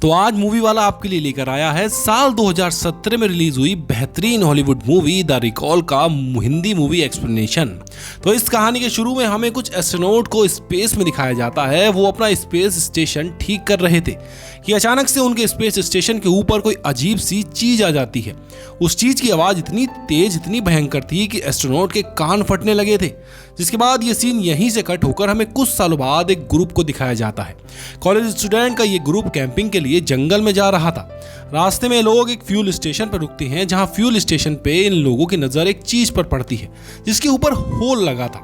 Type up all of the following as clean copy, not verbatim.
तो आज मूवी वाला आपके लिए लेकर आया है साल 2017 में रिलीज हुई बेहतरीन हॉलीवुड मूवी द रिकॉल का हिंदी मूवी एक्सप्लेनेशन। तो इस कहानी के शुरू में हमें कुछ एस्ट्रोनॉट को स्पेस में दिखाया जाता है। वो अपना स्पेस स्टेशन ठीक कर रहे थे कि अचानक से उनके स्पेस स्टेशन के ऊपर कोई अजीब सी चीज आ जाती है। उस चीज की आवाज इतनी तेज, इतनी भयंकर थी कि एस्ट्रोनॉट के कान फटने लगे थे। जिसके बाद ये सीन यहीं से कट होकर हमें कुछ सालों बाद एक ग्रुप को दिखाया जाता है। कॉलेज स्टूडेंट का ये ग्रुप कैंपिंग के लिए जंगल में जा रहा था। रास्ते में लोग एक फ्यूल स्टेशन पर रुकते हैं, जहां फ्यूल स्टेशन पे इन लोगों की नजर एक चीज पर पड़ती है जिसके ऊपर होल लगा था।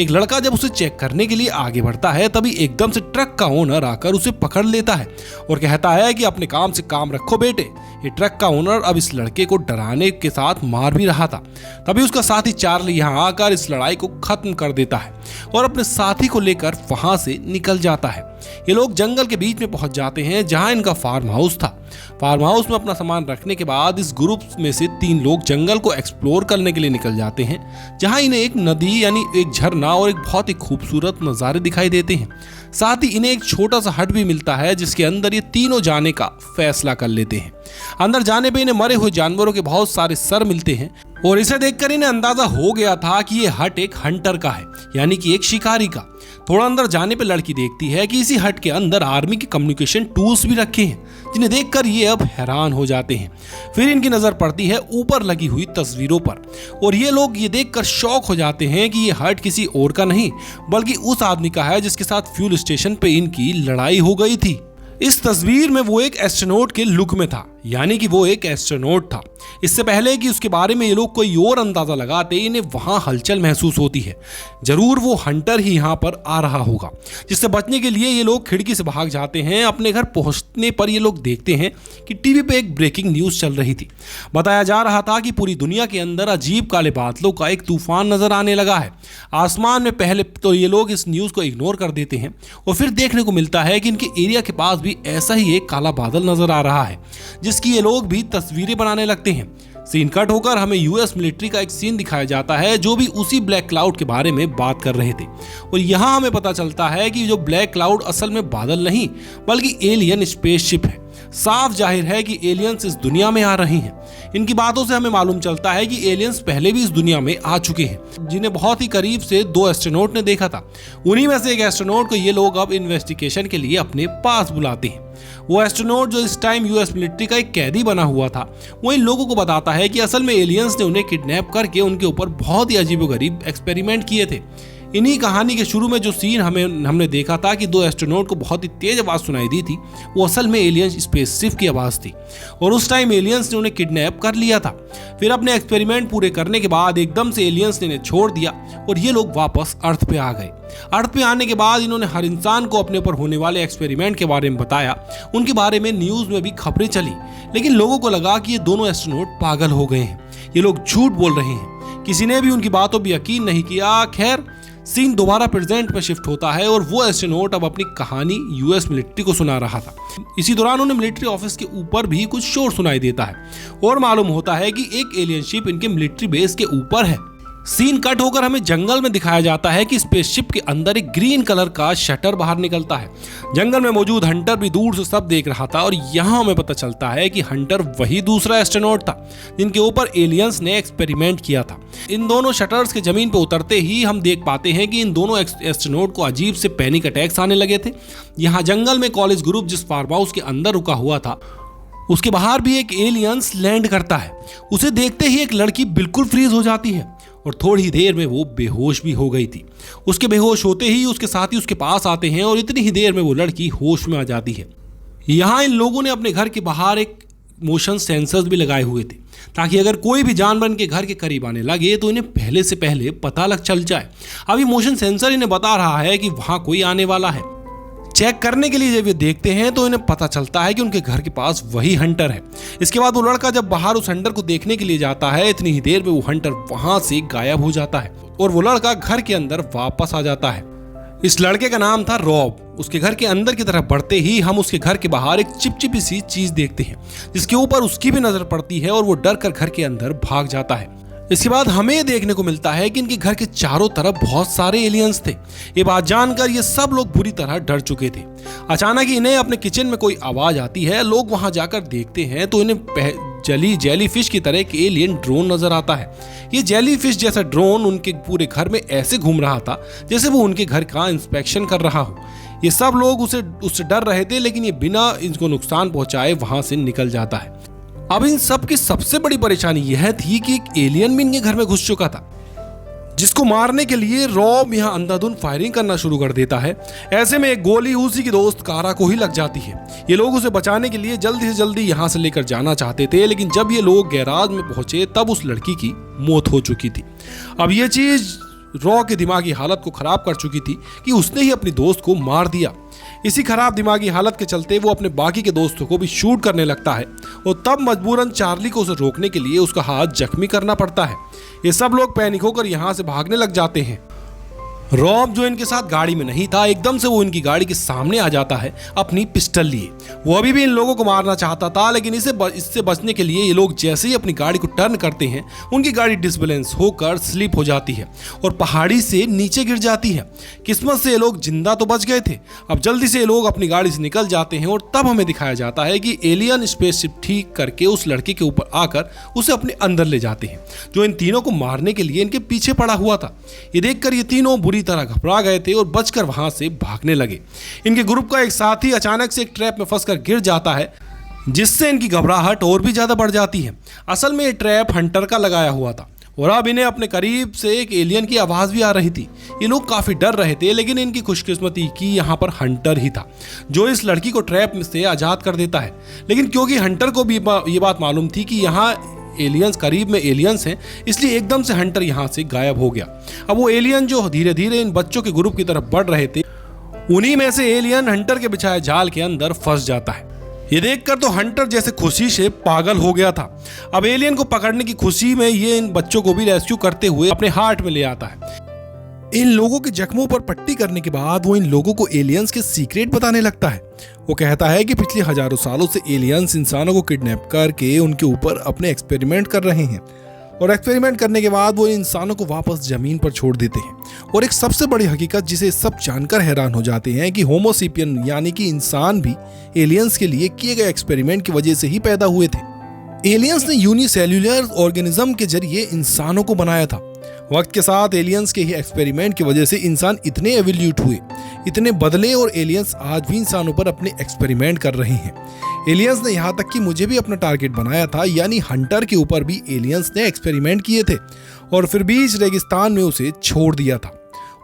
एक लड़का जब उसे चेक करने के लिए आगे बढ़ता है, तभी एकदम से ट्रक का ओनर आकर उसे पकड़ लेता है और कहता है कि अपने काम से काम रखो बेटे। ये ट्रक का ओनर अब इस लड़के को डराने के साथ मार भी रहा था। तभी उसका साथी चार्ली यहाँ आकर इस लड़ाई को खत्म कर देता है और अपने साथी को लेकर वहां से निकल जाता है। ये लोग जंगल के बीच में पहुंच जाते हैं जहां इनका फार्म हाउस था। फार्म हाउस में अपना सामान रखने के बाद इस ग्रुप में से 3 लोग जंगल को एक्सप्लोर करने के लिए निकल जाते हैं, जहां इन्हें एक नदी यानी एक झरना और एक बहुत ही खूबसूरत नज़ारे दिखाई देते हैं। साथ ही इन्हें एक छोटा सा हट भी मिलता है जिसके अंदर ये तीनों जाने का फैसला कर लेते हैं। अंदर जाने पे इन्हें मरे हुए जानवरों के बहुत सारे सर मिलते हैं और इसे देखकर इन्हें अंदाजा हो गया था कि ये हट एक हंटर का है, यानी कि एक शिकारी का। थोड़ा अंदर जाने पे लड़की देखती है कि इसी हट के अंदर आर्मी के कम्युनिकेशन टूल्स भी रखे हैं, जिन्हें देखकर ये अब हैरान हो जाते हैं। फिर इनकी नजर पड़ती है ऊपर लगी हुई तस्वीरों पर और ये लोग ये देखकर शॉक हो जाते हैं कि ये हट किसी और का नहीं बल्कि उस आदमी का है जिसके साथ फ्यूल स्टेशन पे इनकी लड़ाई हो गई थी। इस तस्वीर में वो एक एस्ट्रोनॉट के लुक में था, यानी कि वो एक एस्ट्रोनॉट था। इससे पहले कि उसके बारे में ये लोग कोई और अंदाजा लगाते, इन्हें वहां हलचल महसूस होती है। जरूर वो हंटर ही यहाँ पर आ रहा होगा, जिससे बचने के लिए ये लोग खिड़की से भाग जाते हैं। अपने घर पहुंचने पर ये लोग देखते हैं कि टीवी पे एक ब्रेकिंग न्यूज चल रही थी। बताया जा रहा था कि पूरी दुनिया के अंदर अजीब काले बादलों का एक तूफान नजर आने लगा है। आसमान में पहले तो ये लोग इस न्यूज को इग्नोर कर देते हैं और फिर देखने को मिलता है कि इनके एरिया के पास भी ऐसा ही एक काला बादल नजर आ रहा है, जिसकी ये लोग भी तस्वीरें बनाने लगते हैं। सीन कट होकर हमें यूएस मिलिट्री का एक सीन दिखाया जाता है, जो भी उसी ब्लैक क्लाउड के बारे में बात कर रहे थे। और यहाँ हमें पता चलता है कि जो ब्लैक क्लाउड असल में बादल नहीं बल्कि एलियन स्पेसशिप है। साफ जाहिर है कि एलियंस इस दुनिया में आ रहे हैं। इनकी बातों से हमें मालूम चलता है कि एलियंस पहले भी इस दुनिया में आ चुके हैं, जिन्हें बहुत ही करीब से 2 एस्ट्रोनॉट ने देखा था। उन्हीं में से एक एस्ट्रोनॉट को ये लोग अब इन्वेस्टिगेशन के लिए अपने पास बुलाते हैं। वो एस्ट्रोनॉट जो इस टाइम यूएस मिलिट्री का एक कैदी बना हुआ था, वो इन लोगों को बताता है कि असल में एलियंस ने उन्हें किडनैप करके उनके ऊपर बहुत ही अजीबोगरीब एक्सपेरिमेंट किए थे। इन्हीं कहानी के शुरू में जो सीन हमने देखा था कि 2 एस्ट्रोनॉट को बहुत ही तेज आवाज सुनाई दी थी, वो असल में एलियन स्पेसशिप की आवाज थी और उस टाइम एलियंस ने उन्हें किडनैप कर लिया था। फिर अपने एक्सपेरिमेंट पूरे करने के बाद एकदम से एलियंस ने इन्हें छोड़ दिया और ये लोग वापस अर्थ पे आ गए। अर्थ पे आने के बाद इन्होंने हर इंसान को अपने ऊपर होने वाले एक्सपेरिमेंट के बारे में बताया। उनके बारे में न्यूज में भी खबरें चली, लेकिन लोगों को लगा कि ये दोनों एस्ट्रोनॉट पागल हो गए हैं, ये लोग झूठ बोल रहे हैं। किसी ने भी उनकी बातों पर यकीन नहीं किया। खैर, सीन दोबारा प्रेजेंट में शिफ्ट होता है और वो एस्ट्रोनॉट अब अपनी कहानी यूएस मिलिट्री को सुना रहा था। इसी दौरान उन्हें मिलिट्री ऑफिस के ऊपर भी कुछ शोर सुनाई देता है और मालूम होता है कि एक एलियन शिप इनके मिलिट्री बेस के ऊपर है। सीन कट होकर हमें जंगल में दिखाया जाता है कि स्पेसशिप के अंदर एक ग्रीन कलर का शटर बाहर निकलता है। जंगल में मौजूद हंटर भी दूर से सब देख रहा था और यहाँ हमें पता चलता है कि हंटर वही दूसरा एस्ट्रोनॉट था जिनके ऊपर एलियंस ने एक्सपेरिमेंट किया था। इन दोनों शटर्स के जमीन पर उतरते ही हम देख पाते हैं कि इन दोनों एस्ट्रोनॉट को अजीब से पैनिक अटैक्स आने लगे थे। यहाँ जंगल में कॉलेज ग्रुप जिस फार्म हाउस के अंदर रुका हुआ था, उसके बाहर भी एक एलियंस लैंड करता है। उसे देखते ही एक लड़की बिल्कुल फ्रीज हो जाती है और थोड़ी देर में वो बेहोश भी हो गई थी। उसके बेहोश होते ही उसके साथी उसके पास आते हैं और इतनी ही देर में वो लड़की होश में आ जाती है। यहाँ इन लोगों ने अपने घर के बाहर एक मोशन सेंसर्स भी लगाए हुए थे, ताकि अगर कोई भी जानवर इनके घर के करीब आने लगे तो इन्हें पहले से पहले पता लग चल जाए। अभी मोशन सेंसर इन्हें बता रहा है कि वहां कोई आने वाला है। चेक करने के लिए जब ये देखते हैं तो इन्हें पता चलता है कि उनके घर के पास वही हंटर है। इसके बाद वो लड़का जब बाहर उस हंटर को देखने के लिए जाता है, इतनी ही देर में वो हंटर वहां से गायब हो जाता है और वो लड़का घर के अंदर वापस आ जाता है। इस लड़के का नाम था रॉब। उसके घर के अंदर की तरफ बढ़ते ही हम उसके घर के बाहर एक चिपचिपी सी चीज देखते हैं, जिसके ऊपर उसकी भी नजर पड़ती है और वो डर कर घर के अंदर भाग जाता है। इसके बाद हमें देखने को मिलता है कि इनके घर के चारों तरफ बहुत सारे एलियंस थे। ये बात जानकर ये सब लोग बुरी तरह डर चुके थे। अचानक इन्हें अपने किचन में कोई आवाज आती है। लोग वहां जाकर देखते हैं तो इन्हें जेली फिश की तरह एक एलियन ड्रोन नजर आता है। ये जेली फिश जैसा ड्रोन उनके पूरे घर में ऐसे घूम रहा था जैसे वो उनके घर का इंस्पेक्शन कर रहा हो। ये सब लोग उससे डर रहे थे, लेकिन ये बिना इनको नुकसान पहुंचाए वहां से निकल जाता है। अब इन सब की सबसे बड़ी परेशानी यह थी कि एक एलियन भी इनके घर में घुस चुका था, जिसको मारने के लिए रॉब यहाँ अंधाधुंध फायरिंग करना शुरू कर देता है। ऐसे में एक गोली उसी की दोस्त कारा को ही लग जाती है। ये लोग उसे बचाने के लिए जल्दी से जल्दी यहाँ से लेकर जाना चाहते थे, लेकिन जब ये लोग गैराज में पहुंचे तब उस लड़की की मौत हो चुकी थी। अब ये चीज रॉ की दिमागी हालत को खराब कर चुकी थी कि उसने ही अपनी दोस्त को मार दिया। इसी खराब दिमागी हालत के चलते वो अपने बाकी के दोस्तों को भी शूट करने लगता है और तब मजबूरन चार्ली को उसे रोकने के लिए उसका हाथ जख्मी करना पड़ता है। ये सब लोग पैनिक होकर यहाँ से भागने लग जाते हैं। रॉब जो इनके साथ गाड़ी में नहीं था, एकदम से वो इनकी गाड़ी के सामने आ जाता है अपनी पिस्टल लिए। वो अभी भी इन लोगों को मारना चाहता था, लेकिन इससे बचने के लिए ये लोग जैसे ही अपनी गाड़ी को टर्न करते हैं उनकी गाड़ी डिसबैलेंस होकर स्लिप हो जाती है और पहाड़ी से नीचे गिर जाती है। किस्मत से ये लोग जिंदा तो बच गए थे। अब जल्दी से ये लोग अपनी गाड़ी से निकल जाते हैं और तब हमें दिखाया जाता है कि एलियन स्पेसशिप ठीक करके उस लड़के के ऊपर आकर उसे अपने अंदर ले जाते हैं, जो इन तीनों को मारने के लिए इनके पीछे पड़ा हुआ था। ये देखकर ये तीनों बुरी तरह घबरा गए थे और बचकर वहां से भागने लगे। इनके ग्रुप का एक साथी अचानक से एक ट्रैप में फंसकर गिर जाता है, जिससे इनकी घबराहट और भी ज्यादा बढ़ जाती है। असल में ये ट्रैप हंटर का लगाया हुआ था और अब इन्हें अपने करीब से एक एलियन की आवाज भी आ रही थी। ये लोग काफी डर रहे थे, लेकिन इनकी खुशकिस्मती की यहाँ पर हंटर ही था जो इस लड़की को ट्रैप में से आजाद कर देता है। लेकिन क्योंकि हंटर को भी ये बात मालूम थी कि यहाँ एलियंस करीब में एलियंस हैं, इसलिए एकदम से हंटर यहाँ से गायब हो गया। अब वो एलियन जो धीरे धीरे इन बच्चों के ग्रुप की तरफ बढ़ रहे थे, उन्हीं में से एलियन हंटर के बिछाए जाल के अंदर फंस जाता है। ये देखकर तो हंटर जैसे खुशी से पागल हो गया था। अब एलियन को पकड़ने की खुशी में ये इन बच्चों को भी रेस्क्यू करते हुए अपने हार्ट में ले आता है। इन लोगों के जख्मों पर पट्टी करने के बाद वो इन लोगों को एलियंस के सीक्रेट बताने लगता है। वो कहता है कि पिछले हजारों सालों से एलियंस इंसानों को किडनैप करके उनके ऊपर अपने एक्सपेरिमेंट कर रहे हैं और एक्सपेरिमेंट करने के बाद वो इंसानों को वापस जमीन पर छोड़ देते हैं। और एक सबसे बड़ी हकीकत जिसे सब जानकर हैरान हो जाते हैं कि होमो सेपियन यानी कि इंसान भी एलियंस के लिए किए गए एक्सपेरिमेंट की वजह से ही पैदा हुए थे। एलियंस ने यूनिसेल्युलर ऑर्गेनिज्म के जरिए इंसानों को बनाया था। वक्त के साथ एलियंस के ही एक्सपेरिमेंट की वजह से इंसान इतने एवोल्यूट हुए, इतने बदले और एलियंस आज भी इंसानों पर अपने एक्सपेरिमेंट कर रहे हैं। एलियंस ने यहाँ तक कि मुझे भी अपना टारगेट बनाया था, यानी हंटर के ऊपर भी एलियंस ने एक्सपेरिमेंट किए थे और फिर बीच रेगिस्तान में उसे छोड़ दिया था।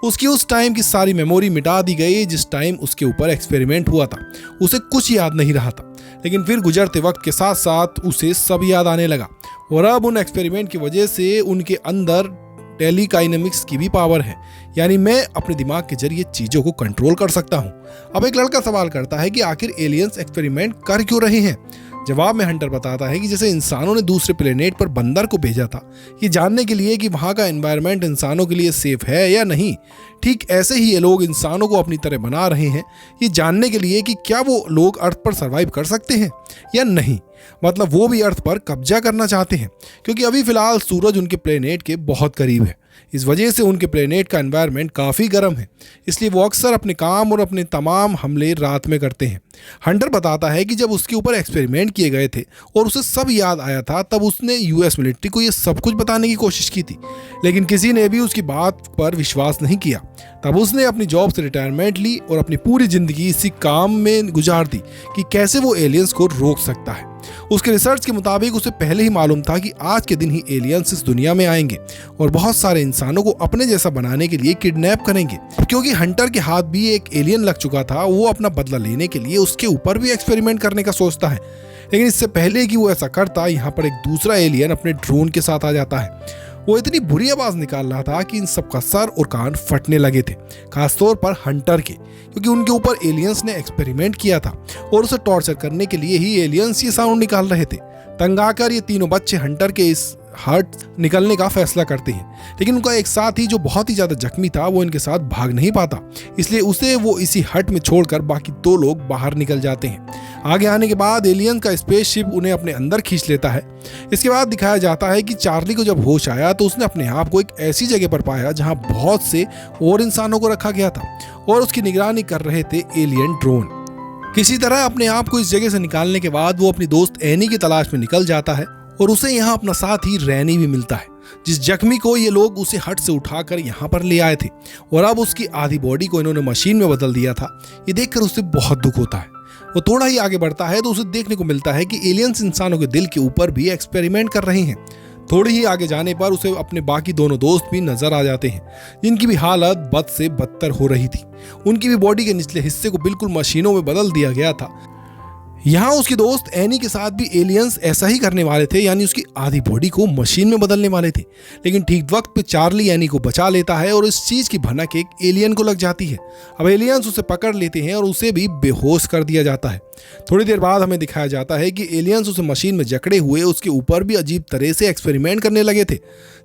उसकी उस टाइम की सारी मेमोरी मिटा दी गई जिस टाइम उसके ऊपर एक्सपेरिमेंट हुआ था। उसे कुछ याद नहीं रहा था, लेकिन फिर गुजरते वक्त के साथ साथ उसे सब याद आने लगा और अब उन एक्सपेरिमेंट की वजह से उनके अंदर टेलीकाइनेमिक्स की भी पावर है, यानी मैं अपने दिमाग के जरिए चीजों को कंट्रोल कर सकता हूँ। अब एक लड़का सवाल करता है कि आखिर एलियंस एक्सपेरिमेंट कर क्यों रहे हैं। जवाब में हंटर बताता है कि जैसे इंसानों ने दूसरे प्लेनेट पर बंदर को भेजा था ये जानने के लिए कि वहां का एनवायरनमेंट इंसानों के लिए सेफ है या नहीं, ठीक ऐसे ही ये लोग इंसानों को अपनी तरह बना रहे हैं ये जानने के लिए कि क्या वो लोग अर्थ पर सरवाइव कर सकते हैं या नहीं। मतलब वो भी अर्थ पर कब्जा करना चाहते हैं, क्योंकि अभी फिलहाल सूरज उनके प्लेनेट के बहुत करीब है। इस वजह से उनके प्लेनेट का एनवायरनमेंट काफ़ी गर्म है, इसलिए वो अक्सर अपने काम और अपने तमाम हमले रात में करते हैं। हंटर बताता है कि जब उसके ऊपर एक्सपेरिमेंट किए गए थे और उसे सब याद आया था तब उसने यूएस मिलिट्री को ये सब कुछ बताने की कोशिश की थी, लेकिन किसी ने भी उसकी बात पर विश्वास नहीं किया। तब उसने अपनी जॉब से रिटायरमेंट ली और अपनी पूरी ज़िंदगी इसी काम में गुजार दी कि कैसे वो एलियंस को रोक सकता है। उसके रिसर्च के मुताबिक उसे पहले ही मालूम था कि आज के दिन ही एलियंस इस दुनिया में आएंगे और बहुत सारे इंसानों को अपने जैसा बनाने के लिए किडनैप करेंगे। क्योंकि हंटर के हाथ भी एक एलियन लग चुका था, वो अपना बदला लेने के लिए उसके ऊपर भी एक्सपेरिमेंट करने का सोचता है। लेकिन इससे पहले कि वो ऐसा करता, यहाँ पर एक दूसरा एलियन अपने ड्रोन के साथ आ जाता है। वो इतनी बुरी आवाज निकाल रहा था कि इन सब का सर और कान फटने लगे थे, खासतौर पर हंटर के, क्योंकि उनके ऊपर एलियंस ने एक्सपेरिमेंट किया था और उसे टॉर्चर करने के लिए ही एलियंस ये साउंड निकाल रहे थे। तंग आकर ये तीनों बच्चे हंटर के इस हट निकलने का फैसला करते हैं, लेकिन उनका एक साथी जो बहुत ही ज्यादा जख्मी था वो इनके साथ भाग नहीं पाता, इसलिए उसे वो इसी हट में छोड़कर बाकी 2 लोग बाहर निकल जाते हैं। आगे आने के बाद एलियन का स्पेसशिप उन्हें अपने अंदर खींच लेता है। इसके बाद दिखाया जाता है कि चार्ली को जब होश आया तो उसने अपने आप को एक ऐसी जगह पर पाया जहां बहुत से और इंसानों को रखा गया था और उसकी निगरानी कर रहे थे एलियन ड्रोन। किसी तरह अपने आप को इस जगह से निकालने के बाद वो अपनी दोस्त एनी की तलाश में निकल जाता है और उसे यहाँ अपना साथी रैनी भी मिलता है, जिस जख्मी को ये लोग उसे हट से उठाकर यहाँ पर ले आए थे और अब उसकी आधी बॉडी को इन्होंने मशीन में बदल दिया था। ये देखकर उसे बहुत दुख होता है। वो थोड़ा ही आगे बढ़ता है तो उसे देखने को मिलता है कि एलियंस इंसानों के दिल के ऊपर भी एक्सपेरिमेंट कर रहे हैं। थोड़ी ही आगे जाने पर उसे अपने बाकी दोनों दोस्त भी नजर आ जाते हैं, जिनकी भी हालत बद से बदतर हो रही थी। उनकी भी बॉडी के निचले हिस्से को बिल्कुल मशीनों में बदल दिया गया था। यहाँ उसकी दोस्त एनी के साथ भी एलियंस ऐसा ही करने वाले थे, यानी उसकी आधी बॉडी को मशीन में बदलने वाले थे, लेकिन ठीक वक्त पे चार्ली एनी को बचा लेता है और इस चीज की भनक एक एलियन को लग जाती है। अब एलियंस उसे पकड़ लेते हैं और उसे भी बेहोश कर दिया जाता है। थोड़ी देर बाद हमें दिखाया जाता है कि एलियंस उसे मशीन में जकड़े हुए उसके ऊपर भी अजीब तरह से एक्सपेरिमेंट करने लगे थे,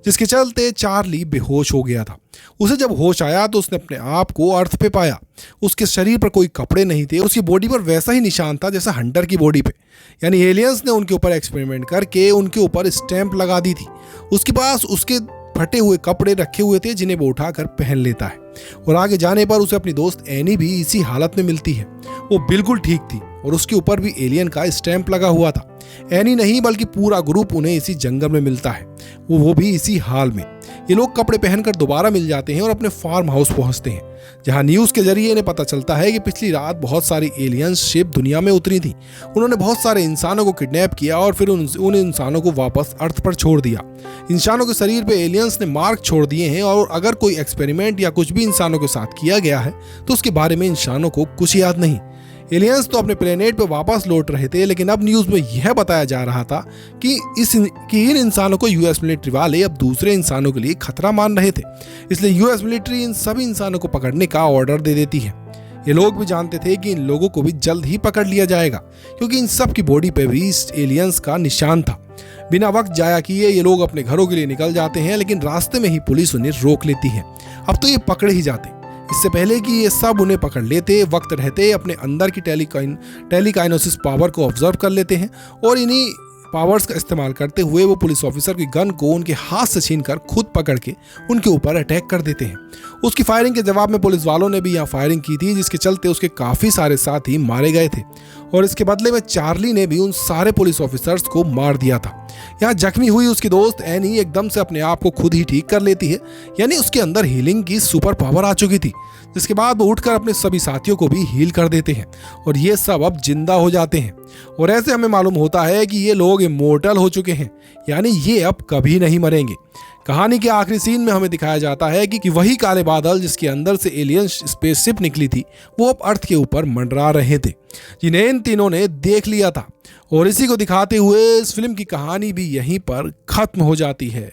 जिसके चलते चार्ली बेहोश हो गया था। उसे जब होश आया तो उसने अपने आप को अर्थ पे पाया। उसके शरीर पर कोई कपड़े नहीं थे, उसकी बॉडी पर वैसा ही निशान था जैसा हंटर की बॉडी पे, यानी एलियंस ने उनके ऊपर एक्सपेरिमेंट करके उनके ऊपर स्टैंप लगा दी थी। उसके पास उसके फटे हुए कपड़े रखे हुए थे जिन्हें वो उठाकर पहन लेता है और आगे जाने पर उसे अपनी दोस्त एनी भी इसी हालत में मिलती है। वो बिल्कुल ठीक थी और उसके ऊपर भी एलियन का स्टैंप लगा हुआ था। एनी नहीं बल्कि पूरा ग्रुप उन्हें इसी जंगल में मिलता है, वो भी इसी हाल में। ये लोग कपड़े पहनकर दोबारा मिल जाते हैं और अपने फार्म हाउस पहुंचते हैं, जहां न्यूज के जरिए इन्हें पता चलता है कि पिछली रात बहुत सारी एलियंस शिप दुनिया में उतरी थी। उन्होंने बहुत सारे इंसानों को किडनैप किया और फिर उन इंसानों को वापस अर्थ पर छोड़ दिया। इंसानों के शरीर पे एलियंस ने मार्क छोड़ दिए हैं और अगर कोई एक्सपेरिमेंट या कुछ भी इंसानों के साथ किया गया है तो उसके बारे में इंसानों को कुछ याद नहीं। एलियंस तो अपने प्लेनेट पर वापस लौट रहे थे, लेकिन अब न्यूज में यह बताया जा रहा था कि इन इंसानों को यूएस मिलिट्री वाले अब दूसरे इंसानों के लिए खतरा मान रहे थे, इसलिए यूएस मिलिट्री इन सभी इंसानों को पकड़ने का ऑर्डर दे देती है। ये लोग भी जानते थे कि इन लोगों को भी जल्द ही पकड़ लिया जाएगा, क्योंकि इन सब की बॉडी पे भी एलियंस का निशान था। बिना वक्त जाया किए ये लोग अपने घरों के लिए निकल जाते हैं, लेकिन रास्ते में ही पुलिस उन्हें रोक लेती है। अब तो ये पकड़े ही जाते। इससे पहले कि ये सब उन्हें पकड़ लेते, वक्त रहते अपने अंदर की टेलीकाइनेसिस पावर को ऑब्जर्व कर लेते हैं और इन्हीं पावर्स का इस्तेमाल करते हुए वो पुलिस ऑफिसर की गन को उनके हाथ से छीनकर खुद पकड़ के उनके ऊपर अटैक कर देते हैं। उसकी फायरिंग के जवाब में पुलिस वालों ने भी यहाँ फायरिंग की थी, जिसके चलते उसके काफी सारे साथी मारे गए थे और इसके बदले में चार्ली ने भी उन सारे पुलिस ऑफिसर्स को मार दिया था। यहाँ जख्मी हुई उसकी दोस्त एनी एकदम से अपने आप को खुद ही ठीक कर लेती है, यानी उसके अंदर हीलिंग की सुपर पावर आ चुकी थी, जिसके बाद वो उठकर अपने सभी साथियों को भी हील कर देते हैं और ये सब अब जिंदा हो जाते हैं। और ऐसे हमें मालूम होता है कि ये लोग इमोर्टल हो चुके हैं, यानी ये अब कभी नहीं मरेंगे। कहानी के आखिरी सीन में हमें दिखाया जाता है कि वही काले बादल जिसके अंदर से एलियन स्पेसशिप निकली थी वो अब अर्थ के ऊपर मंडरा रहे थे, जिन्हें इन तीनों ने देख लिया था। और इसी को दिखाते हुए इस फिल्म की कहानी भी यहीं पर खत्म हो जाती है।